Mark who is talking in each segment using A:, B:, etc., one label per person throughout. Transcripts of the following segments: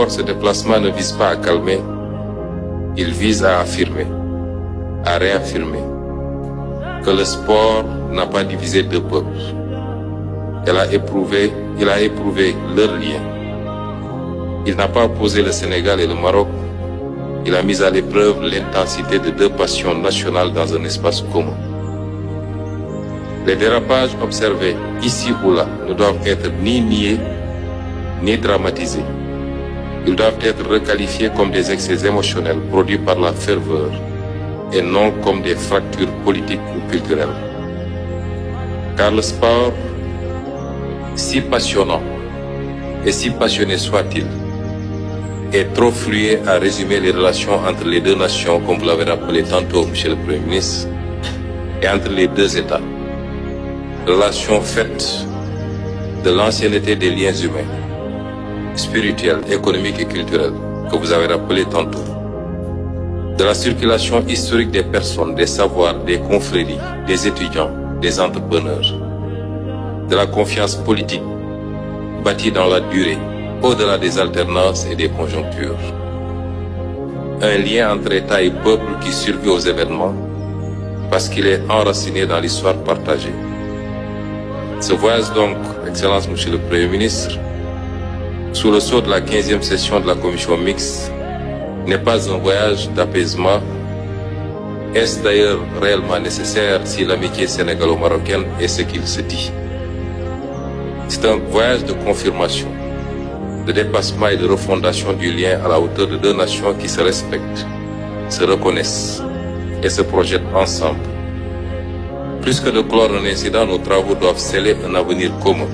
A: Ce déplacement ne vise pas à calmer, il vise à affirmer, à réaffirmer que le sport n'a pas divisé deux peuples. Il a éprouvé leur lien. Il n'a pas opposé le Sénégal et le Maroc. Il a mis à l'épreuve l'intensité de deux passions nationales dans un espace commun. Les dérapages observés ici ou là ne doivent être ni niés ni dramatisés. Ils doivent être requalifiés comme des excès émotionnels produits par la ferveur et non comme des fractures politiques ou culturelles. Car le sport, si passionnant et si passionné soit-il, est trop fluide à résumer les relations entre les deux nations, comme vous l'avez rappelé tantôt, Monsieur le Premier ministre, et entre les deux États. Relations faites de l'ancienneté des liens humains, spirituels, économiques et culturels, que vous avez rappelé tantôt. De la circulation historique des personnes, des savoirs, des confréries, des étudiants, des entrepreneurs. De la confiance politique, bâtie dans la durée, au-delà des alternances et des conjonctures. Un lien entre État et peuple qui survit aux événements, parce qu'il est enraciné dans l'histoire partagée. Ce voyage donc, Excellence Monsieur le Premier ministre, sous le sceau de la 15e session de la commission mixte, n'est pas un voyage d'apaisement. Est-ce d'ailleurs réellement nécessaire si l'amitié sénégalo-marocaine est ce qu'il se dit? C'est un voyage de confirmation, de dépassement et de refondation du lien à la hauteur de deux nations qui se respectent, se reconnaissent et se projettent ensemble. Plus que de clore un incident, nos travaux doivent sceller un avenir commun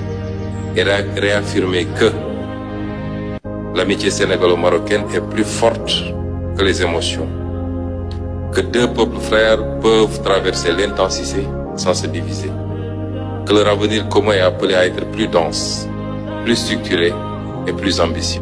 A: et réaffirmer que l'amitié sénégalo-marocaine est plus forte que les émotions, que deux peuples frères peuvent traverser l'intensité sans se diviser, que leur avenir commun est appelé à être plus dense, plus structuré et plus ambitieux.